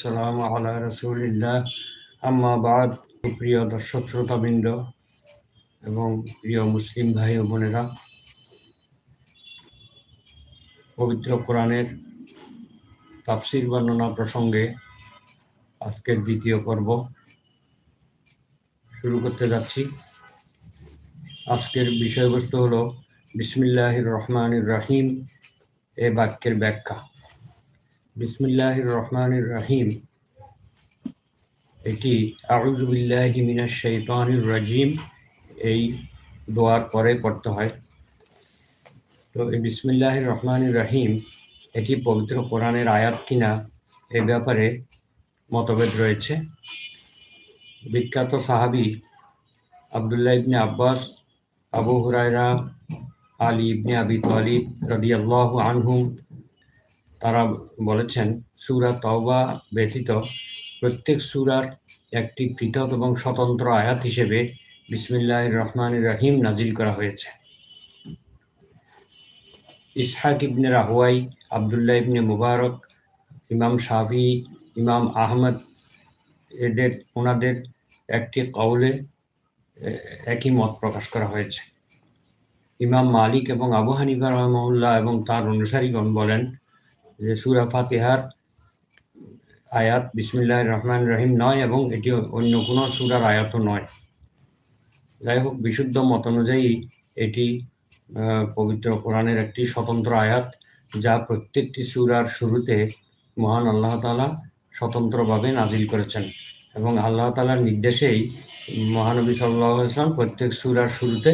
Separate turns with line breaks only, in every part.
সালামু আলা রাসূলিল্লাহ আম্মা বাদ। প্রিয় দর্শক শ্রোতাবৃন্দ এবং প্রিয় মুসলিম ভাই ও বোনেরা, পবিত্র কোরআনের তাফসীর বর্ণনা প্রসঙ্গে আজকের দ্বিতীয় পর্ব শুরু করতে যাচ্ছি। আজকের বিষয়বস্তু হলো বিসমিল্লাহির রহমানির রহিম এ বাক্যের ব্যাখ্যা। বিসমিল্লাহির রহমানির রহিম এটি আউযু বিল্লাহি মিনাশ শাইতানির রাজিম এই দোয়ার পরে পড়তে হয়। তো এই বিসমিল্লাহির রহমানির রহিম এটি পবিত্র কোরআনের আয়াত কিনা এ ব্যাপারে মতভেদ রয়েছে। বিখ্যাত সাহাবী আব্দুল্লাহ ইবনে আব্বাস, আবু হুরায়রা, আলী ইবনে আবি তালিব রাদিয়াল্লাহু আনহুম তারা বলেছেন, সূরা তাওবা ব্যতীত প্রত্যেক সূরার একটি পৃথক এবং স্বতন্ত্র আয়াত হিসেবে বিসমিল্লাহির রহমানির রহিম নাজিল করা হয়েছে। ইসহাক ইবনে রাহওয়াই, আব্দুল্লাহ ইবনে মুবারক, ইমাম শাফিঈ, ইমাম আহমদ ওনাদের একটি কওলে একই মত প্রকাশ করা হয়েছে। ইমাম মালিক এবং আবু হানিফা রাহিমাহুল্লাহ এবং তার অনুসারীগণ বলেন যে সূরা ফাতিহার আয়াত বিসমিল্লাহির রহমানির রহিম নয় এবং এটি অন্য কোনো সূরার আয়াতও নয়। যাই হোক, বিশুদ্ধ মত অনুযায়ী এটি পবিত্র কোরআনের একটি স্বতন্ত্র আয়াত, যা প্রত্যেকটি সূরার শুরুতে মহান আল্লাহ তাআলা স্বতন্ত্রভাবে নাজিল করেছেন এবং আল্লাহ তাআলার নির্দেশেই মহানবী সাল্লাল্লাহু আলাইহি ওয়াসাল্লাম প্রত্যেক সূরার শুরুতে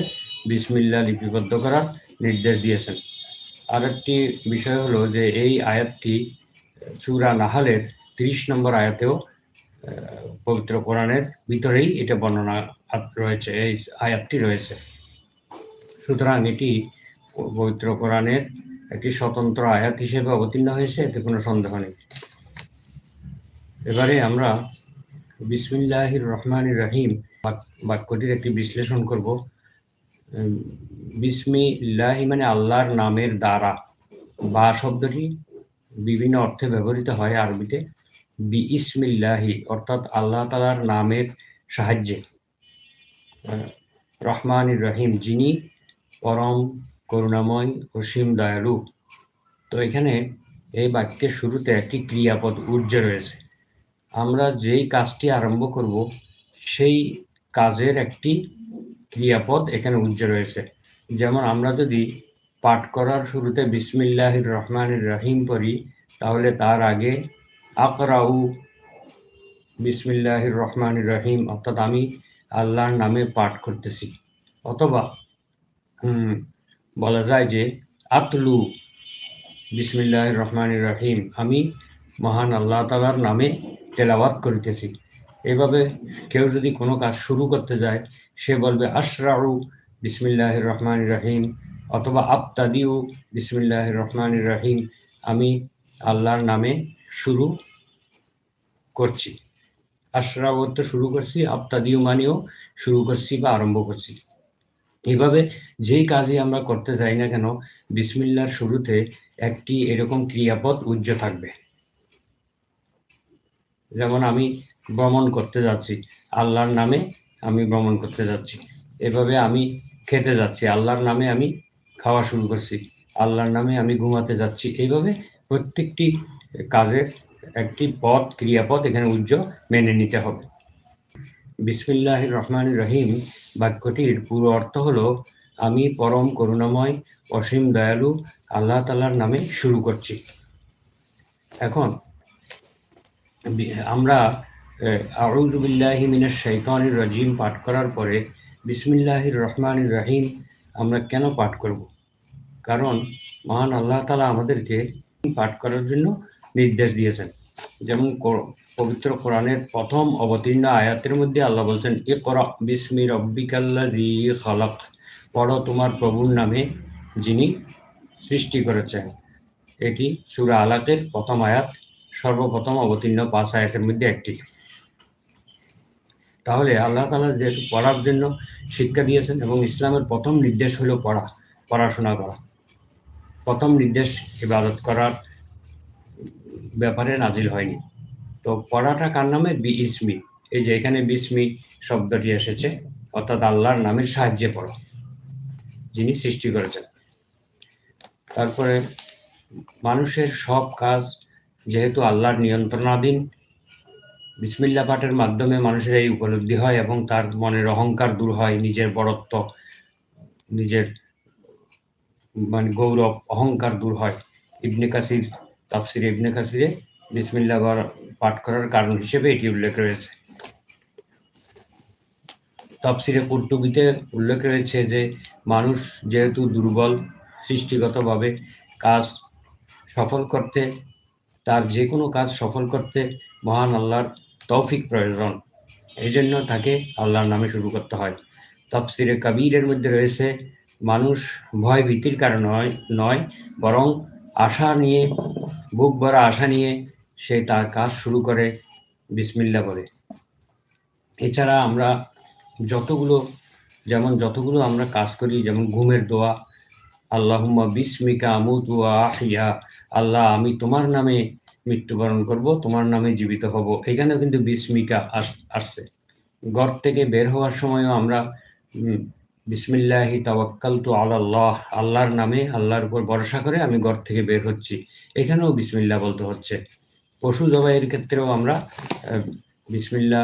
বিসমিল্লাহ লিপিবদ্ধ করার নির্দেশ দিয়েছেন। আরেকটি বিষয় হলো যে এই আয়াতটি সূরা নাহলের ৩০ নম্বর আয়াতেও পবিত্র কোরআনের ভিতরেই এটা বর্ণনা রয়েছে, এই আয়াতটি রয়েছে। সুতরাং এটি পবিত্র কোরআনের একটি স্বতন্ত্র আয়াত হিসেবে অবতীর্ণ হয়েছে, এতে কোনো সন্দেহ নেই। এবারে আমরা বিসমিল্লাহির রহমানির রহিম বাক্যটির একটি বিশ্লেষণ করব। বিসমিল্লাহি মানে আল্লাহর নামের দ্বারা। বা শব্দটি বিভিন্ন অর্থে ব্যবহৃত হয় আরবিতে। বিইসমিল্লাহি অর্থাৎ আল্লাহ তাআলার নামের সাহায্যে। রহমানির রহিম যিনি পরম করুণাময়, অসীম দয়ালু। তো এখানে এই বাক্যের শুরুতে একটি ক্রিয়াপদ উর্জে রয়েছে। আমরা যেই কাজটি আরম্ভ করব সেই কাজের একটি ক্রিয়াপদ এখানে উর্জে রয়েছে। যেমন আমরা যদি পাঠ করার শুরুতে বিসমিল্লাহির রহমানির রহিম পড়ি, তাহলে তার আগে আকরাউ বিসমিল্লাহির রহমানির রহিম অর্থাৎ আমি আল্লাহর নামে পাঠ করতেছি। অথবা বলা যায় যে আতলু বিসমিল্লাহির রহমানির রহিম আমি মহান আল্লাহ তাআলার নামে তেলাওয়াত করিতেছি। এভাবে কেউ যদি কোনো কাজ শুরু করতে যায়, সে বলবে আশরাউ বিসমিল্লাহির রহমানির রহিম অথবা আবতাদিউ বিসমিল্লাহির রহমানির রহিম আমি আল্লাহর নামে শুরু করছি। আশরাউ তো শুরু করছি, আবতাদিউ মানেও শুরু করছি বা আরম্ভ করছি। এইভাবে যেই কাজই আমরা করতে যাই না কেন, বিসমিল্লাহর শুরুতে একটি এরকম ক্রিয়াপদ উজ্জ থাকবে। যেমন আমি ভ্রমণ করতে যাচ্ছি, আল্লাহর নামে আমি ভ্রমণ করতে যাচ্ছি। এভাবে আমি খেতে যাচ্ছি, আল্লাহর নামে আমি খাওয়া শুরু করছি। আল্লাহর নামে আমি ঘুমাতে যাচ্ছি। এইভাবে প্রত্যেকটি কাজের একটি পদ, ক্রিয়াপদ এখানে উজ্জ মেনে নিতে হবে। বিসমিল্লাহির রহমানির রহিম বাক্যটির পুরো অর্থ হলো আমি পরম করুণাময়, অসীম দয়ালু আল্লাহ তাআলার নামে শুরু করছি। এখন আমরা আউযু বিল্লাহি মিনাশ শাইতানির রাজিম পাঠ করার পরে বিসমিল্লাহির রহমানির রহিম আমরা কেন পাঠ করব? কারণ মহান আল্লাহ তাআলা আমাদেরকে পাঠ করার জন্য নির্দেশ দিয়েছেন। যেমন পবিত্র কোরআনের প্রথম অবতীর্ণ আয়াতের মধ্যে আল্লাহ বলছেন ইকরা বিসমি রাব্বিকাল্লাযী খালাক, পড়ো তোমার প্রভুর নামে যিনি সৃষ্টি করেছেন। এটি সূরা আলাকের প্রথম আয়াত, সর্বপ্রথম অবতীর্ণ 5 আয়াতের মধ্যে একটি। তাহলে আল্লাহ তাআলা যেহেতু পড়ার জন্য শিক্ষা দিয়েছেন এবং ইসলামের প্রথম নির্দেশ হলো পড়াশোনা করা। প্রথম নির্দেশ ইবাদত করার ব্যাপারে নাজিল হয়নি। তো পড়াটা কার নামে? ইসমি। এই যে এখানে বিসমি শব্দটি এসেছে, অর্থাৎ আল্লাহর নামের সাহায্যে পড়ো, যিনি সৃষ্টি করেছেন। তারপরে মানুষের সব কাজ যেহেতু আল্লাহর নিয়ন্ত্রণাধীন, বিসমিল্লাহ পাঠের মাধ্যমে মানুষের এই উপলব্ধি হয় এবং তার মনের অহংকার দূর হয়, নিজের বড়ত্ব, নিজের গৌরব, অহংকার দূর হয়। ইবনে কাসির, তাফসিরে ইবনে কাসিরে বিসমিল্লাহ পাঠ করার কারণ হিসেবে এটি উল্লেখ রয়েছে। তাফসিরে কুরতুবিতে উল্লেখ রয়েছে যে মানুষ যেহেতু দুর্বল, সৃষ্টিগতভাবে কাজ সফল করতে, তার যে কোনো কাজ সফল করতে মহান আল্লাহর তৌফিক প্রয়োজন। এই জন্য তাকে আল্লাহর নামে শুরু করতে হয়। তাফসিরে কাবীরের মধ্যে রয়েছে মানুষ ভয় ভীতির কারণে নয়, বরং আশা নিয়ে, বুক ভরা আশা নিয়ে সে তার কাজ শুরু করে বিসমিল্লাহ বলে। এছাড়া আমরা যতগুলো আমরা কাজ করি, যেমন ঘুমের দোয়া, আল্লাহুম্মা বিসমিকা আমুতু ওয়া আহইয়া, আল্লাহ আমি তোমার নামে মৃত্যুবরণ করব, তোমার নামে জীবিত হব, এখানেও কিন্তু বিসমিকা আসছে। ঘর থেকে বের হওয়ার সময়ও আমরা বিসমিল্লাহি তাওয়াক্কালতু আলাল্লাহ, আল্লাহর নামে, আল্লাহর উপর ভরসা করে আমি ঘর থেকে বের হচ্ছি, এখানেও বিসমিল্লাহ বলতে হচ্ছে। পশু জবাইয়ের ক্ষেত্রেও আমরা বিসমিল্লাহ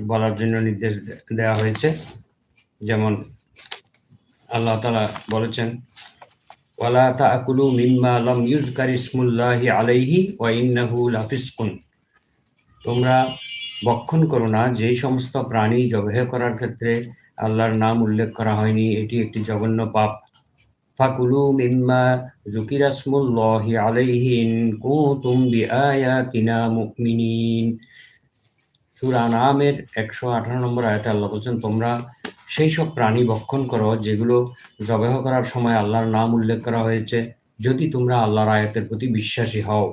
বলার জন্য নির্দেশ দেওয়া হয়েছে। যেমন আল্লাহ তাআলা বলেছেন, ওয়ালা তাকুলু মিম্মা লাম ইউযকার ইসমুল্লাহি আলাইহি ওয়া ইন্নাহু লাফিসকুন, তোমরা ভক্ষণ করো না যেই সমস্ত প্রাণী জবাহ করার ক্ষেত্রে আল্লাহর নাম উল্লেখ করা হয়নি, এটি একটি জঘন্য পাপ। ফাকুলু মিম্মা যুকিরা ইসমুল্লাহি আলাইহি ইন কুনতুম বিআয়াতিনা মুমিনিন। সূরা আনআমের 118 নম্বর আয়াতে আল্লাহ বলছেন, তোমরা সেই সব প্রাণী ভক্ষণ করো যেগুলো জবাহ করার সময় আল্লাহর নাম উল্লেখ করা হয়েছে, যদি তোমরা আল্লাহর আয়াতের প্রতি বিশ্বাসী হও।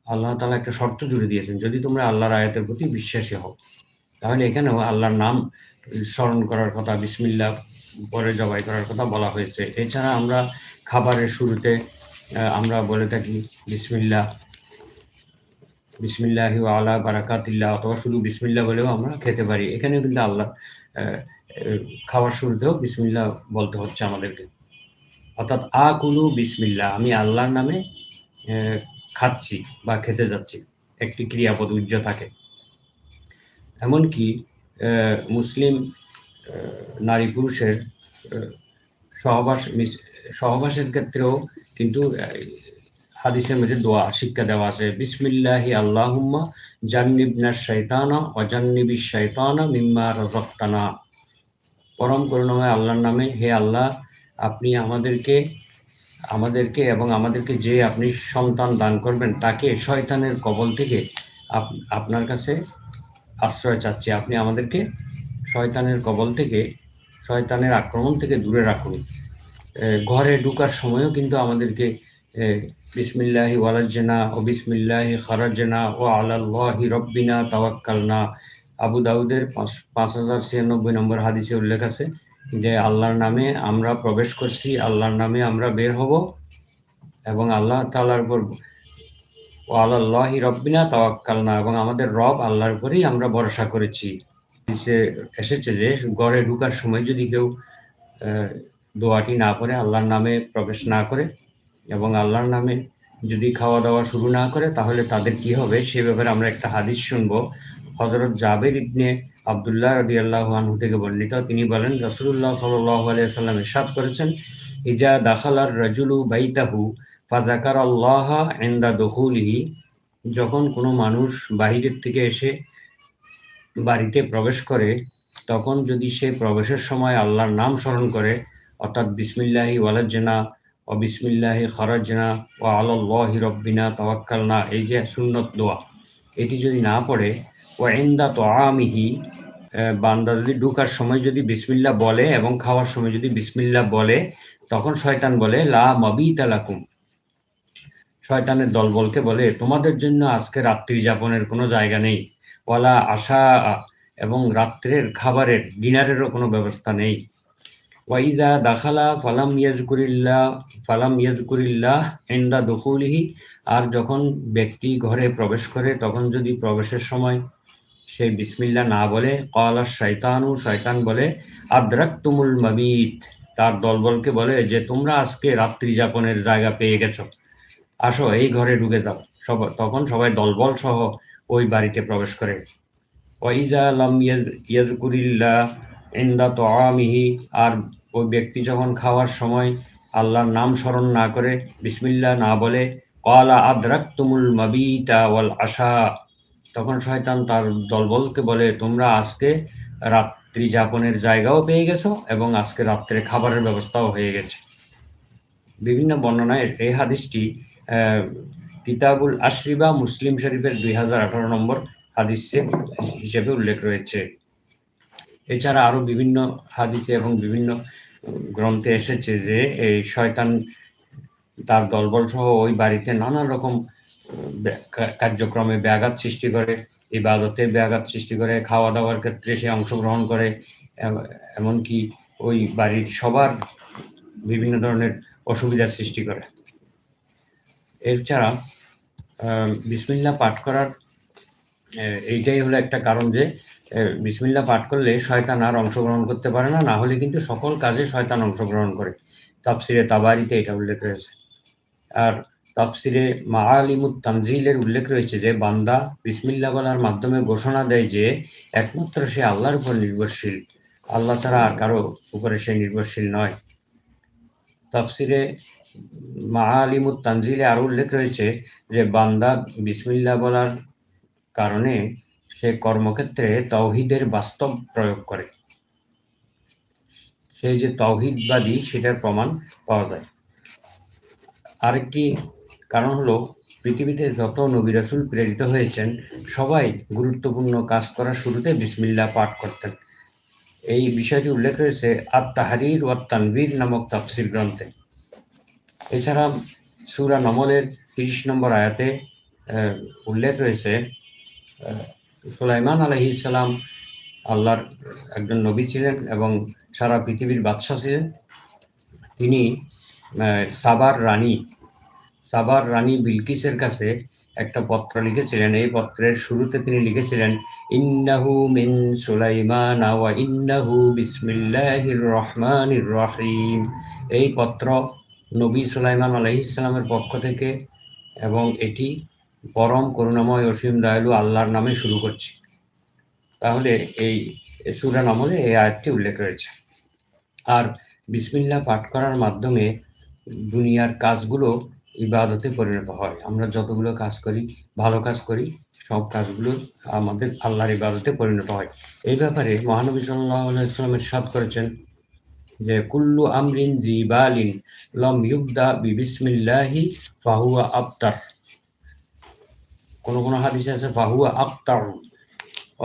আল্লাহ তাআলা একটা শর্ত জুড়ে দিয়েছেন, যদি তোমরা আল্লাহর আয়াতের প্রতি বিশ্বাসী হও। তাহলে এখানেও আল্লাহর নাম স্মরণ করার কথা, বিসমিল্লাহ পরে জবাই করার কথা বলা হয়েছে। এছাড়া আমরা খাবারের শুরুতে আমরা বলে থাকি বিসমিল্লাহি ওয়া আলা বারাকাতিল্লাহ, অথবা শুধু বিসমিল্লাহ বলেও আমরা খেতে পারি। এখানেও কিন্তু আল্লাহ খাওয়ার শুরুতেও বিসমিল্লাহ বলতে হচ্ছে আমাদেরকে, অর্থাৎ আকুলু বিসমিল্লাহ, আমি আল্লাহর নামে খাচ্ছি বা খেতে যাচ্ছি, একটি ক্রিয়াপদ উজ্জ থাকে। এমনকি মুসলিম নারী পুরুষের সহবাসের ক্ষেত্রেও কিন্তু হাদিসের মধ্যে দোয়া শিক্ষা দেওয়া আছে, বিসমিল্লাহি আল্লাহুম্মা জান্নিবনাশ শাইতানা ওয়া জান্নিবিশ শাইতানা মিম্মা রাযাকতানা। পরম করুণাময় আল্লাহর নামে, হে আল্লাহ আপনি আমাদেরকে এবং আমাদেরকে যে আপনি সন্তান দান করবেন তাকে শয়তানের কবল থেকে আপনার কাছে আশ্রয় চাচ্ছি, আপনি আমাদেরকে শয়তানের কবল থেকে, শয়তানের আক্রমণ থেকে দূরে রাখুন। ঘরে ঢোকার সময়ও কিন্তু আমাদেরকে বিসমিল্লাহি ওয়ালাজ্না ও বিসমিল্লাহি খারাজনা ও আলাল্লাহি রব্বিনা তাওয়াক্কালনা, আবু দাউদের 5096 নম্বর হাদিসে উল্লেখ আছে যে আল্লাহর নামে আমরা প্রবেশ করছি, আল্লাহর নামে আমরা বের হব, এবং আল্লাহ তাআলার উপর ও আলাল্লাহি রব্বিনা তাওয়াক্কালনা, এবং আমাদের রব আল্লাহর উপরেই আমরা ভরসা করেছি। হাদিসে এসেছে যে ঘরে ঢোকার সময় যদি কেউ দোয়াটি না পড়ে, আল্লাহর নামে প্রবেশ না করে এবং আল্লাহর নামে যদি খাওয়া দাওয়া শুরু না করে, তাহলে তাদের কি হবে সে ব্যাপারে আমরা একটা হাদিস শুনবো। হযরত জাবের ইবনে আব্দুল্লাহ রাদিয়াল্লাহু আনহু থেকে বর্ণিত, তিনি বলেন, রাসূলুল্লাহ সাল্লাল্লাহু আলাইহি ওয়াসাল্লাম ইরশাদ করেছেন, ইজা দাখালার রাজুলু বাইতাহু ফাযাকারাল্লাহা ইনদা দুখুলিহি, যখন কোনো মানুষ বাহিরের থেকে এসে বাড়িতে প্রবেশ করে, তখন যদি সে প্রবেশের সময় আল্লাহর নাম স্মরণ করে, অর্থাৎ বিসমিল্লাহি ওয়ালাজ্না ও বিসমিল্লাহি খারাজনা ও আলাল্লাহি রব্বিনা তাওয়াক্কালনা, এই যে সুন্নত দোয়া, এটি যদি না পড়ে, ও ইনদা তাআমিহি, বান্দা যদি ঢোকার সময় যদি বিসমিল্লাহ বলে এবং খাওয়ার সময় যদি বিসমিল্লাহ বলে, তখন শয়তান বলে লা মাবিতা লাকুম, শয়তানের দলবলকে বলে তোমাদের জন্য আজকে রাত্রি যাপনের কোনো জায়গা নেই, ওয়ালা আশা, এবং রাত্রের খাবারের ডিনারেরও কোনো ব্যবস্থা নেই। ওয়াইদা দাখালা ফালাম ইয়াজকুরিল্লাহ ইনদা দুখুলিহি, আর যখন ব্যক্তি ঘরে প্রবেশ করে তখন যদি প্রবেশের সময় সে বিসমিল্লাহ না বলে, ক্বালা শাইতানু, শয়তান বলে, আদরাকতুমুল মাবিত, তার দলবলকে বলে যে তোমরা আজকে রাত্রি যাপনের জায়গা পেয়ে গেছো, আসো এই ঘরে ঢুকে যাও। তখন সবাই দলবল সহ ওই বাড়িতে প্রবেশ করে। ওয়াইজা লাম ইয়াজকুরিল্লাহ ইনদা তাআমিহি, আর ওই ব্যক্তি যখন খাওয়ার সময় আল্লাহর নাম স্মরণ না করে, বিসমিল্লাহ না বলে, ক্বালা আদরাকতুমুল মাবিতা ওয়াল আশা, তখন শয়তান তার দলবলকে বলে তোমরা আজকে রাত্রি যাপনের জায়গাও পেয়ে গেছো এবং আজকে রাত্রে খাবারের ব্যবস্থাও হয়ে গেছে। বিভিন্ন বর্ণনায় এই হাদিসটি কিতাবুল আশরিবা মুসলিম শরীফের 2018 নম্বর হাদিস হিসেবে উল্লেখ রয়েছে। এছাড়া আরও বিভিন্ন হাদিসে এবং বিভিন্ন গ্রন্থে এসেছে যে এই শয়তান তার দলবল সহ ওই বাড়িতে নানা রকম কার্যক্রমে ব্যাঘাত সৃষ্টি করে, ইবাদতে ব্যাঘাত সৃষ্টি করে, খাওয়া দাওয়ার ক্ষেত্রে সে অংশগ্রহণ করে, এমনকি ওই বাড়ির সবার বিভিন্ন ধরনের অসুবিধার সৃষ্টি করে। এছাড়া বিসমিল্লাহ পাঠ করার এইটাই হলো একটা কারণ যে বিসমিল্লাহ পাঠ করলে শয়তান আর অংশগ্রহণ করতে পারে না, না হলে কিন্তু সকল কাজে শয়তান অংশগ্রহণ করে। তাফসিরে তাবারিতে এটা উল্লেখ রয়েছে। আর তাফসিরে মাআলিমুত তানজিলের উল্লেখ রয়েছে যে বান্দা বিসমিল্লাহ বলার মাধ্যমে ঘোষণা দেয় যে একমাত্র সে আল্লাহর উপর নির্ভরশীল, আল্লাহ ছাড়া আর কারো উপরে সে নির্ভরশীল নয়। তাফসিরে মাআলিমুত তানজিলে আরও উল্লেখ রয়েছে যে বান্দা বিসমিল্লাহ বলার কারণে সে কর্মক্ষেত্রে তাওহীদের বাস্তব প্রয়োগ করে, সে যে তাওহীদবাদী সেটার প্রমাণ পাওয়া যায়। আরেকটি কারণ হলো পৃথিবীতে যত নবী রাসূল প্রেরিত হয়েছেন সবাই গুরুত্বপূর্ণ কাজ করার শুরুতে বিসমিল্লাহ পাঠ করতেন। এই বিষয়টি উল্লেখ রয়েছে আত-তাহরীর ওয়াত তানবীর নামক তাফসীর গ্রন্থে। এছাড়া সূরা নমলের 30 নম্বর আয়াতে উল্লেখ রয়েছে সুলাইমান আলাইহিস সালাম আল্লাহর একজন নবী ছিলেন এবং সারা পৃথিবীর বাদশা ছিলেন। তিনি সাবার রানী বিলকিসের কাছে একটা পত্র লিখেছিলেন। এই পত্রের শুরুতে তিনি লিখেছিলেন ইন্নাহু মিন সুলাইমান ওয়া ইন্নাহু বিসমিল্লাহির রহমানির রহিম। এই পত্র নবী সুলাইমান আলাইহিস সালামের পক্ষ থেকে এবং এটি পরম করুণাময় অসীম দয়ালু আল্লাহর নামে শুরু করছে। তাহলে এই সূরা নমলে এই আয়াতটি উল্লেখ রয়েছে। আর বিসমিল্লাহ পাঠ করার মাধ্যমে দুনিয়ার কাজগুলো ইবাদতে পরিণত হয়। আমরা যতগুলো কাজ করি, ভালো কাজ করি, সব কাজগুলো আমাদের আল্লাহর ইবাদতে পরিণত হয়। এই ব্যাপারে মহানবী সাল্লাল্লাহু আলাইহি ওয়াসাল্লাম ইরশাদ করেছেন যে কুল্লু আমরিন জিবালিন লাম ইউবদা বিবিসমিল্লাহি ফাহুয়া আবতার। কোনো হাদিসে আছে ফাহুয়া আবতার,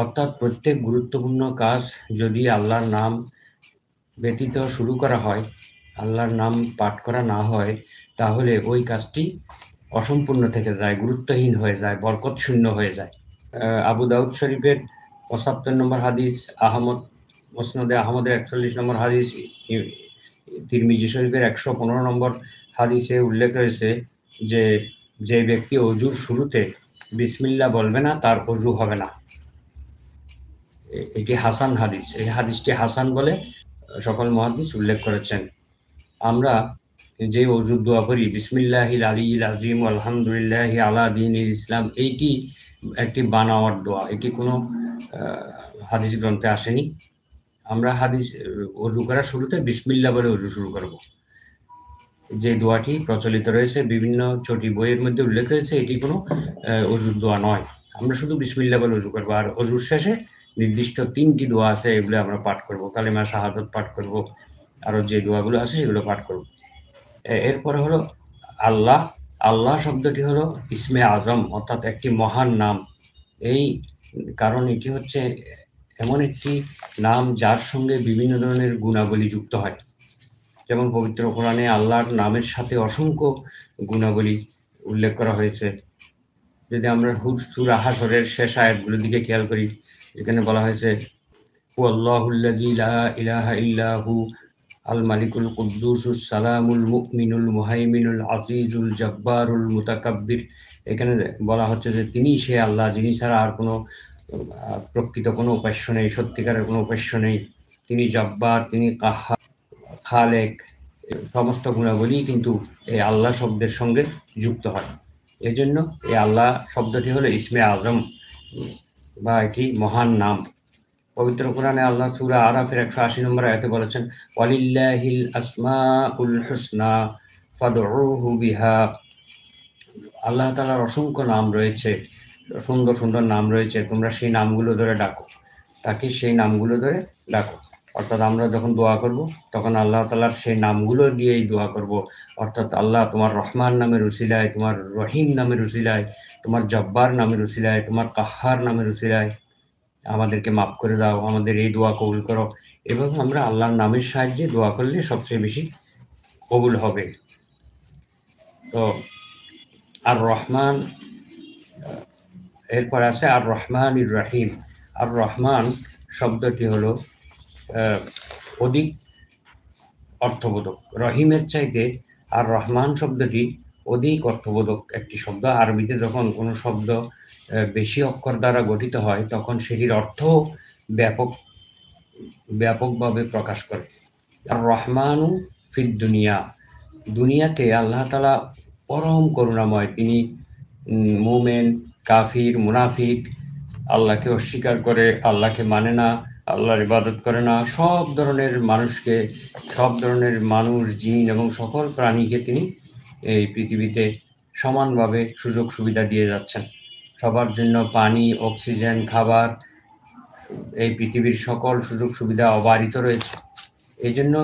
অর্থাৎ প্রত্যেক গুরুত্বপূর্ণ কাজ যদি আল্লাহর নাম ব্যতীত শুরু করা হয়, আল্লাহর নাম পাঠ করা না হয়, তাহলে ওই কাজটি অসম্পূর্ণ থেকে যায়, গুরুত্বহীন হয়ে যায়, বরকত শূন্য হয়ে যায়। আবু দাউদ শরীফের ৭৫ নম্বর হাদিস, মুসনাদে আহমদের ৪১ নম্বর হাদিস, তিরমিজি শরীফের ১১৫ নম্বর হাদিসে উল্লেখ রয়েছে যে যে ব্যক্তি অজুর শুরুতে বিসমিল্লাহ বলবে না তার অজু হবে না। এটি হাসান হাদিস। এই হাদিসটি হাসান বলে সকল মুহাদ্দিস উল্লেখ করেছেন। আমরা যে অজুর দোয়া করি বিসমিল্লাহিল আলিয়্যিল আযীম আলহামদুলিল্লাহি আলা দীনিল ইসলাম, এইটি একটি বানাওয়ার দোয়া, এটি কোনো হাদিস গ্রন্থে আসেনি। আমরা অজু করার শুরুতে বিসমিল্লাহ বলে অজু শুরু করব। যে দোয়াটি প্রচলিত রয়েছে বিভিন্ন চটি বইয়ের মধ্যে উল্লেখ রয়েছে, এটি কোনো অজুর দোয়া নয়। আমরা শুধু বিসমিল্লাহ বলে অজু করব। আর অজুর শেষে নির্দিষ্ট 3টি দোয়া আছে, এগুলো আমরা পাঠ করব। কালেমা শাহাদাত পাঠ করব, আরও যে দোয়াগুলো আছে সেগুলো পাঠ করব। এরপরে হলো আল্লাহ। আল্লাহ শব্দটি হলো ইসমে আজম, অর্থাৎ একটি মহান নাম। এই কারণ এটি হচ্ছে এমন একটি নাম যার সঙ্গে বিভিন্ন ধরনের গুণাবলী যুক্ত হয়। যেমন পবিত্র কোরআনে আল্লাহর নামের সাথে অসংখ্য গুণাবলী উল্লেখ করা হয়েছে। যদি আমরা সূরা হাশরের শেষ আয়াতগুলোর দিকে খেয়াল করি, যেখানে বলা হয়েছে হুয়াল্লাহুল্লাযী লা ইলাহা ইল্লা হু, আল মালিকুল কুদ্দুসুস সালামুল মুমিনুল মুহাইমিনুল আজিজুল জব্বারুল মুতাকাব্বির। এখানে বলা হচ্ছে যে তিনি সে আল্লাহ যিনি ছাড়া আর কোনো প্রকৃত কোনো উপাস্য নেই, সত্যিকারের কোনো উপাস্য নেই। তিনি জব্বার, তিনি কাহ্হার, খালেক, সমস্ত গুণাবলী কিন্তু এই আল্লাহ শব্দের সঙ্গে যুক্ত হয়। এই জন্য এই আল্লাহ শব্দটি হলো ইসমে আজম বা এটি মহান নাম। পবিত্র কোরআনে আল্লাহ সূরা আরাফের 180 নম্বর আয়াতে বলেছেন, ওয়ালিল্লাহিল আসমাউল হুসনা ফাদউহু বিহা। আল্লাহ তাআলার অসংখ্য নাম রয়েছে, সুন্দর সুন্দর নাম রয়েছে, তোমরা সেই নামগুলো ধরে ডাকো, তাকে সেই নামগুলো ধরে ডাকো। অর্থাৎ আমরা যখন দোয়া করব তখন আল্লাহ তাআলার সেই নামগুলো দিয়েই দোয়া করব। অর্থাৎ আল্লাহ তোমার রহমান নামের উসিলায়, তোমার রহিম নামের উসিলায়, তোমার জব্বার নামের উসিলায়, তোমার কাহ্হার নামের উসিলায় আমাদেরকে মাফ করে দাও, আমাদের এই দোয়া কবুল করো। এভাবে আমরা আল্লাহর নামের সাহায্যে দোয়া করলে সবচেয়ে বেশি কবুল হবে। তো আর রহমান, এরপর আছে আর রহমানির রহিম। আর রহমান শব্দটি হলো অধিক অর্থবোধক, রহিমের চাইতে আর রহমান শব্দটি অধিক অর্থবোধক একটি শব্দ। আরবিতে যখন কোনো শব্দ বেশি অক্ষর দ্বারা গঠিত হয় তখন সেটির অর্থ ব্যাপকভাবে প্রকাশ করে। আর রহমানু ফিদ দুনিয়া, দুনিয়াতে আল্লাহ তাআলা পরম করুণাময়। তিনি মুমিন, কাফির, মুনাফিক, আল্লাহকে অস্বীকার করে, আল্লাহকে মানে না, আল্লাহর ইবাদত করে না, সব ধরনের মানুষকে, সব ধরনের মানুষ, জিন এবং সকল প্রাণীকে তিনি এই পৃথিবীতে সমানভাবে সুযোগ সুবিধা দিয়ে যাচ্ছেন। সবার জন্য পানি, অক্সিজেন, খাবার, এই পৃথিবীর সকল সুযোগ সুবিধা অবারিত রয়েছে। এই জন্য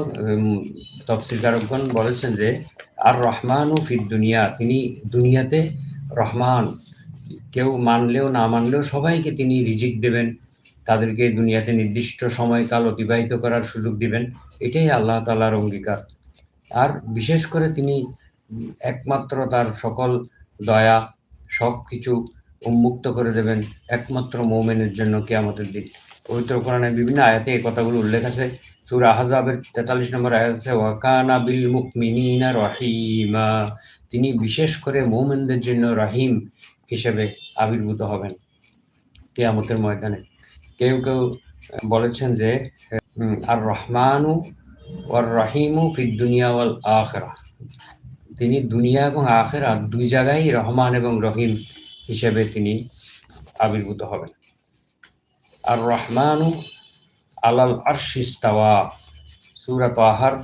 তাফসীরকারগণ বলেছেন যে আর রহমানু ফিদ দুনিয়া, তিনি দুনিয়াতে রহমান, কেউ মানলেও না মানলেও সবাইকে তিনি রিজিক দেবেন, তাদেরকে দুনিয়াতে নির্দিষ্ট সময়কাল অতিবাহিত করার সুযোগ দিবেন। এটাই আল্লাহ তাআলার অঙ্গীকার। আর বিশেষ করে তিনি একমাত্র তার সকল দয়া সব কিছু উন্মুক্ত করে দেবেন একমাত্র মুমিনের জন্য কিয়ামতের দিন। পবিত্র কোরআনের বিভিন্ন আয়াতে এই কথাগুলো উল্লেখ আছে। সূরা আহজাবের 43 নম্বর আয়াত আছে, ওয়া কানা বিল মুমিনিনা রহিমা, তিনি বিশেষ করে মুমিনদের জন্য রহিম হিসেবে আবির্ভূত হবেন কিয়ামতের ময়দানে। কেউ কেউ বলেছেন যে আর রহমানু ওয়ার রহিমু ফিদ দুনিয়া ওয়াল আখিরাহ, তিনি দুনিয়া এবং আখিরাত দুই জায়গায় রহমান এবং রহিম হিসেবে তিনি আবির্ভূত হবেন। আর রহমানু আলাল আরশি ইস্তাওয়া, সূরা তাহার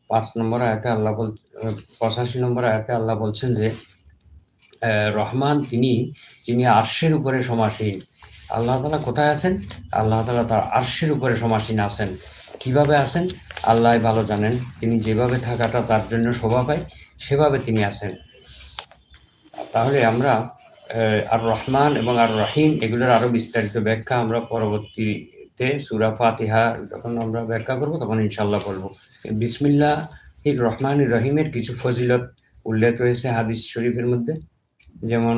5 নম্বর আয়াতে আল্লাহ 85 নম্বর আয়াতে আল্লাহ বলছেন যে রহমান তিনি আরশের উপরে সমাসীন। আল্লাহ তাআলা কোথায় আছেন? আল্লাহ তাআলা তার আরশের উপরে সমাসীন আছেন। কিভাবে আছেন আল্লাহ ভালো জানেন। তিনি যেভাবে থাকাটা তার জন্য শোভা পায় সেভাবে তিনি আছেন। তাহলে আমরা আর রহমান এবং আর রহিম এগুলোর আরো বিস্তারিত ব্যাখ্যা আমরা পরবর্তীতে সূরা ফাতিহা যখন আমরা ব্যাখ্যা করব তখন ইনশাআল্লাহ বলবো। বিসমিল্লাহির রহমানির রহিমের কিছু ফজিলত উল্লেখ রয়েছে হাদিস শরীফের মধ্যে। যেমন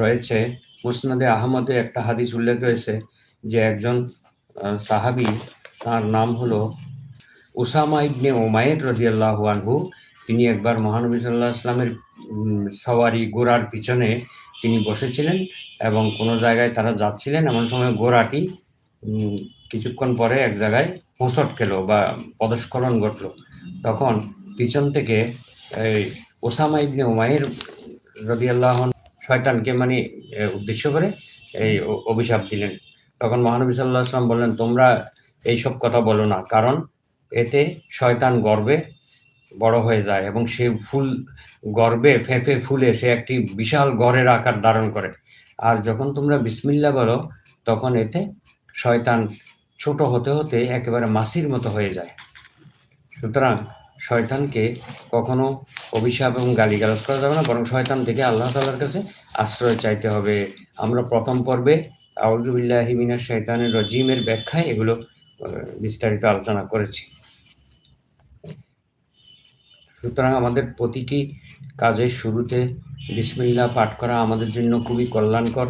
রয়েছে মুসনাদে আহমদে একটা হাদিস উল্লেখ রয়েছে যে একজন সাহাবী, তার নাম হলো উসামা ইবনে উমাইর রাদিয়াল্লাহু আনহু, তিনি একবার মহানবী সাল্লাল্লাহু আলাইহি ওয়াসাল্লামের সওয়ারি ঘোড়ার পিছনে তিনি বসেছিলেন এবং কোনো জায়গায় তারা যাচ্ছিলেন। এমন সময় ঘোড়াটি কিছুক্ষণ পরে এক জায়গায় হোঁচট খেলো বা পদস্খলন ঘটলো। তখন পিছন থেকে এই উসামা ইবনে উমাইর রাদিয়াল্লাহু আনহু শয়তানকে উদ্দেশ্য করে এই অভিশাপ দিলেন। তখন মহানবী সাল্লাল্লাহু আলাইহি ওয়াসাল্লাম বললেন, তোমরা এইসব কথা বলো না, কারণ এতে শয়তান গর্বে বড় হয়ে যায় এবং সে গর্বে ফেঁপে ফুলে সে একটি বিশাল গড়ের আকার ধারণ করে। আর যখন তোমরা বিসমিল্লাহ বলো তখন এতে শয়তান ছোট হতে হতে একেবারে মাছির মতো হয়ে যায়। সুতরাং শয়তানকে কখনো অভিশাপ এবং গালিগালাজ করা যাবে না, বরং শয়তান থেকে আল্লাহ তাআলার কাছে আশ্রয় চাইতে হবে। আমরা প্রথম পর্বে আউযু বিল্লাহি মিনাশ শাইতানির রাজিমের ব্যাখ্যায় এগুলো বিস্তারিত আলোচনা করেছি। সুতরাং আমাদের প্রতিটি কাজের শুরুতে বিসমিল্লাহ পাঠ করা আমাদের জন্য খুবই কল্যাণকর।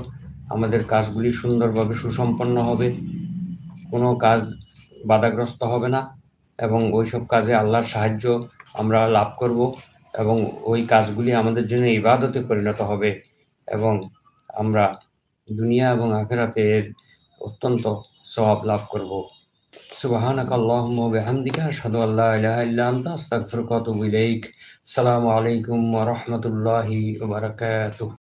আমাদের কাজগুলি সুন্দরভাবে সুসম্পন্ন হবে। কোনো কাজ বাধাগ্রস্ত হবে না এবং ওইসব কাজে আল্লাহর সাহায্য আমরা লাভ করব এবং ওই কাজগুলি আমাদের জন্য ইবাদতে পরিণত হবে এবং আমরা দুনিয়া এবং আখিরাতে এর অত্যন্ত সওয়াব লাভ করব। সুবহানাকা আল্লাহুম্মা ওয়া বিহামদিকা আশহাদু আল্লা ইলাহা ইল্লা আনতা আস্তাগফিরুকা ওয়া আতুবু ইলাইক। আসসালামু আলাইকুম ওয়া রাহমাতুল্লাহি ওয়া বারাকাতুহু।